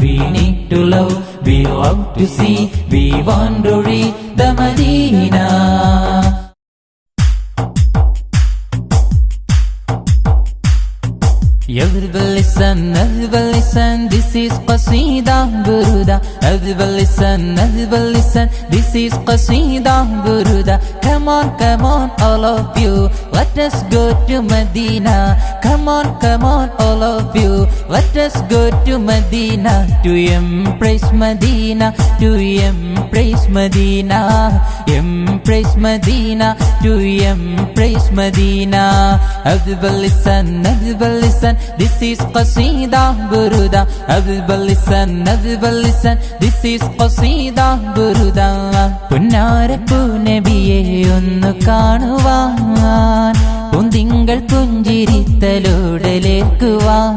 we need to love, we love to see, we want to reach the Medina. Everybody listen, this is Qasida Buruda. Everybody listen, this is Qasida Buruda. Come on, all of you, let us go to Medina. Come on, all of you, let us go to Medina. To embrace Medina, to embrace Medina, embrace Medina, to embrace Medina. Everybody listen, this is Qasida Buruda. Everybody listen, this is Qasida Buruda. Punnarappu Nabiye onnu കാണുവാൻ പൊന്തിങ്കൾ പുഞ്ചിരിത്തലോടലേൽക്കുവാൻ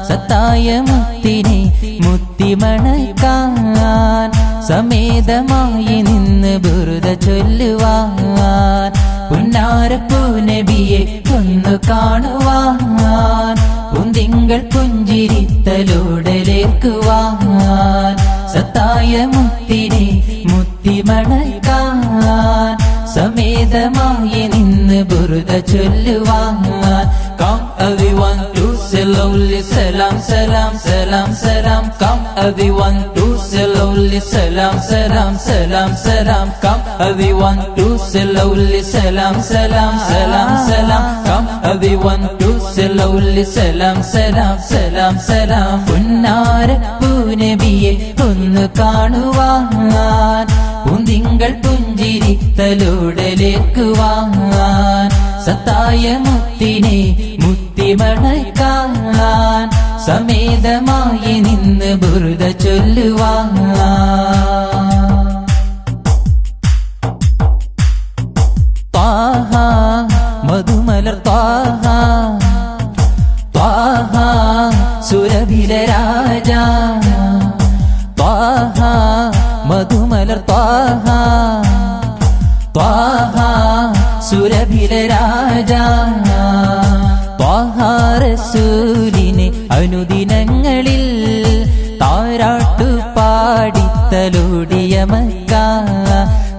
സത്തായ മുത്തിനെ മുത്തിമണക്കാൻ സമേതമായി നിന്ന് ബുറുദ ചൊല്ലുവാൻ പുന്നാരപ്പൂ നബിയെ ഒന്നു കാണുവാൻ പൊന്തിങ്കൾ പുഞ്ചിരിത്തലോടലേൽക്കുവാൻ സത്തായ മുത്തിനെ മുത്തിമണക്കാൻ സമേതമായി നിന്ന് ബുറുദ ചൊല്ലുവാൻ Come everyone to say lovely salam, salam, salam, salam. Come everyone to say lovely salam, salam, salam, salam. Come everyone to say lovely salam, salam, salam, salam. Come everyone to say lovely salam, salam, salam, salam. പുന്നാരപ്പൂ നബിയെ ഒന്ന് കാണുവാൻ പൊന്തിങ്കൾ പുഞ്ചിരിത്തലോടലേൽക്കുവാൻ സത്തായ മുത്തിനെ മുത്തിമണക്കാൻ സമേതമായി നിന്ന് ബുറുദ ചൊല്ലുവാൻ ത്വാഹ മധുമലർ ത്വാഹ ത്വാഹ സുരഭില രാജ ത്വാഹ മധുമലർ ത്വാഹ ത്വാഹ സുരഭില രാജ ത്വാഹ റസൂലിനെ അനുദിനങ്ങളിൽ താരാട്ടു പാടിത്തലോടിയ Mecca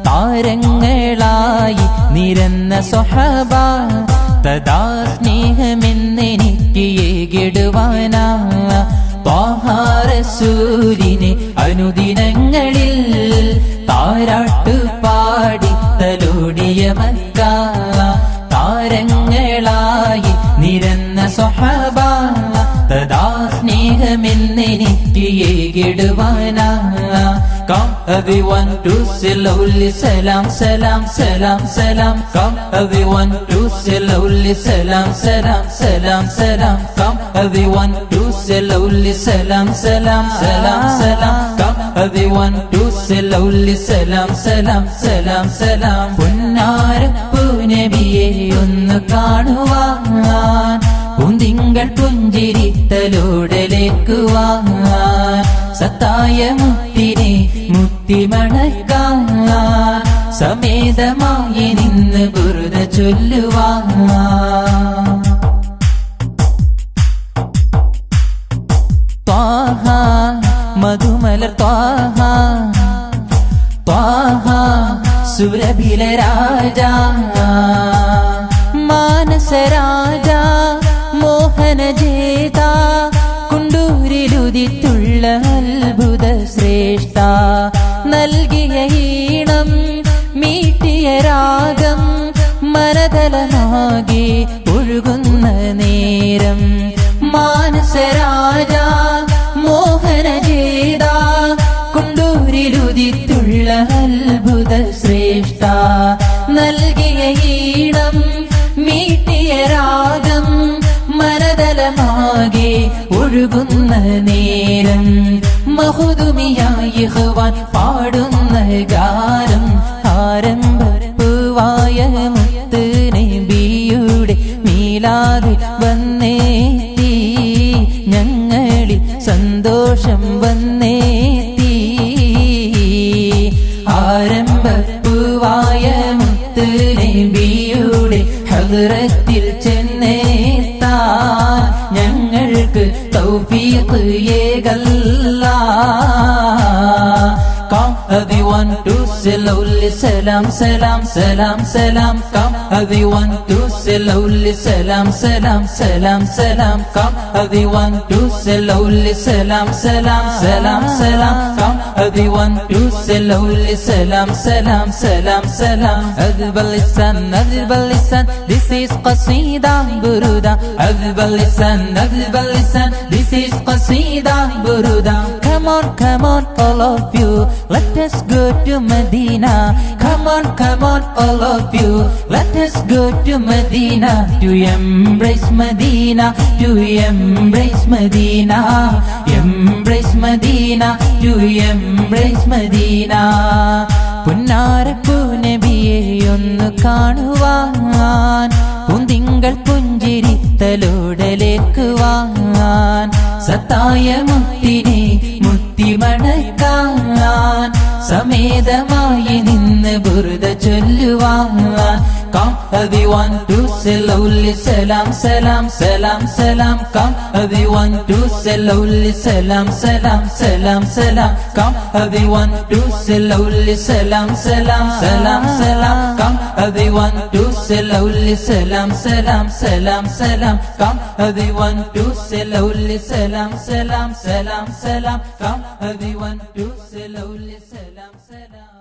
താരങ്ങളായി നിരന്ന സ്വഹബ തദാ സ്നേഹമെന്നെനിക്ക് ഏകിടുവാനാ Thwaha റസൂലിനെ അനുദിനങ്ങളിൽ താരാട്ടു പാടിത്തലോടിയ Mecca താരങ്ങളായി നിരന്ന സ്വഹബ തദാ സ്നേഹമെന്നെനിക്ക് ഏകിടുവാനാ Come everyone to say lovely salam, salam, salam, salam. Come everyone to say lovely salam, salam, salam, salam. Come everyone to say lovely salam, salam, salam, salam. Come everyone to say lovely salam, salam, salam, salam. പുന്നാരപ്പൂ നബിയെ ഒന്ന് കാണുവാൻ പൊന്തിങ്കൾ പുഞ്ചിരിത്തലോടലേൽക്കുവാൻ സത്തായ മുത്തിനെ മുത്തിമണക്കാൻ സമേതമായി നിന്ന് ബുറുദ ചൊല്ലുവാൻ ത്വാഹ മധുമലർ ത്വാഹ ത്വാഹ സുരഭില രാജ മാനസരാജ മോഹന ജേത കുണ്ടൂരിലുദിത്തുള്ള അത്ഭുത ശ്രേഷ്ഠ നൽകിയ ഈണം മീട്ടിയ രാഗം മനതലമാകെ ഒഴുകുന്ന നേരം മാനസരാജ മോഹന ജേത കുണ്ടൂരിലുദിത്തുള്ള അത്ഭുത ശ്രേഷ്ഠ നൽകിയ ഈണം മീട്ടിയ രാഗം മനതലമാകെ ഒഴുകുന്ന നേരം മഹുദുമിയായി ഖുർആൻ പാടുന്ന ഗാനം ആരംഭപ്പൂവായ മുത്ത് നബിയുടെ മീലാദ് വന്നേത്തി ഞങ്ങളിൽ സന്തോഷം വന്നേത്തി ആരംഭപ്പൂവായ മുത്ത് നബിയുടെ ഹദ്റത്തിൽ ചെന്നേത്താൻ ഞങ്ങൾക്ക് തൗഫീഖ് ഏകല്ലാ. Come everyone to say loudly salam salam salam salam. Come everyone to say loudly salam salam salam salam. Come everyone to say loudly salam salam salam salam. Come everyone to say loudly salam salam salam salam. أذب اللسان this is قصيدة برودة. أذب اللسان this is قصيدة برودة. Come on all of you, let us go to Medina. Come on all of you, let us go to Medina. To embrace Medina, to embrace Medina. Embrace Medina, to embrace Medina. പുന്നാരപ്പൂ നബിയെയൊന്നു കാണുവാൻ, പൂന്തിങ്കൾ പുഞ്ചിരിത്തലോടലേക്കുവാൻ, സത്തായ മുത്തിനെ മുത്തിമണക്കാൻ, സമേതമായി നിന്ന് ബുർദ ചൊല്ലുവാൻ. Come everyone to say loudly salam salam salam salam. Come everyone to say loudly salam salam salam salam. Come everyone to say loudly salam salam salam salam. Come everyone to say loudly salam salam salam salam. Come everyone to say loudly salam salam salam salam. Come everyone to say loudly salam salam.